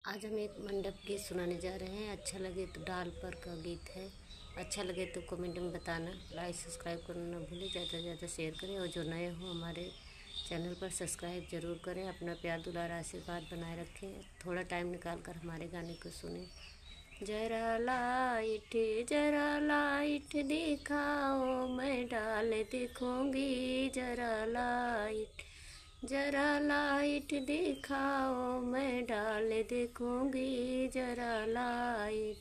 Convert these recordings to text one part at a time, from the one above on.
आज हम एक मंडप गीत सुनाने जा रहे हैं। अच्छा लगे तो डाल पर का गीत है। अच्छा लगे तो कमेंट में बताना। लाइक सब्सक्राइब करना ना भूलें। ज़्यादा से ज़्यादा शेयर करें और जो नए हो हमारे चैनल पर सब्सक्राइब ज़रूर करें। अपना प्यार दुलार आशीर्वाद बनाए रखें। थोड़ा टाइम निकाल कर हमारे गाने को सुने। जरा लाइट दिखाओ, मैं डाल देखूंगी। जरा लाइट दिखाओ, मैं डाल देखूंगी। जरा लाइट।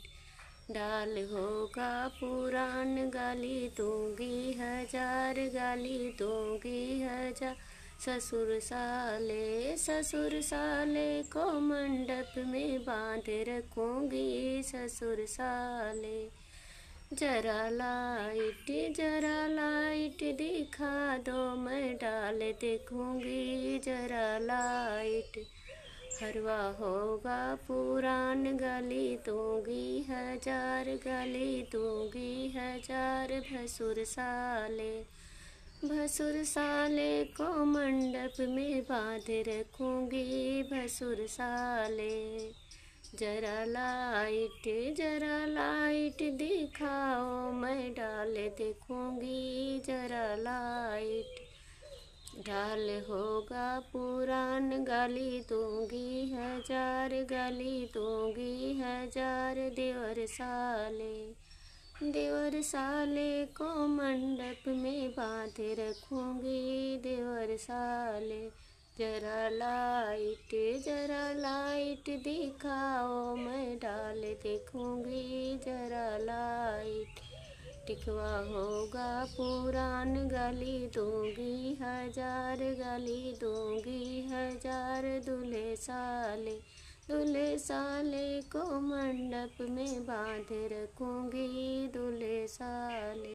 डाल होगा पुरान, गाली दूंगी हजार, गाली दूंगी हजार। ससुर साले को मंडप में बांध रखूंगी। ससुर साले। जरा लाइट दिखा दो, मैं डाल देखूंगी। जरा लाइट। हरवा होगा पुरान, गाली दूंगी हजार, गाली दूंगी हजार। भसुर साले को मंडप में बांध रखूंगी। भसुर साले। जरा लाइट दिखाओ, मैं डाल देखूंगी। जरा लाइट। डाल होगा पुरान, गाली दूंगी हजार, गाली दूंगी हजार। देवर साले को मंडप में बांध रखूंगी। देवर साले। जरा लाइट दिखाओ, मैं डाल देखूंगी। जरा लाइट। टिकवा होगा पुरान, गाली दूंगी हजार, गाली दूंगी हजार। दूल्हे साले को मंडप में बांध रखूंगी। दूल्हे साले।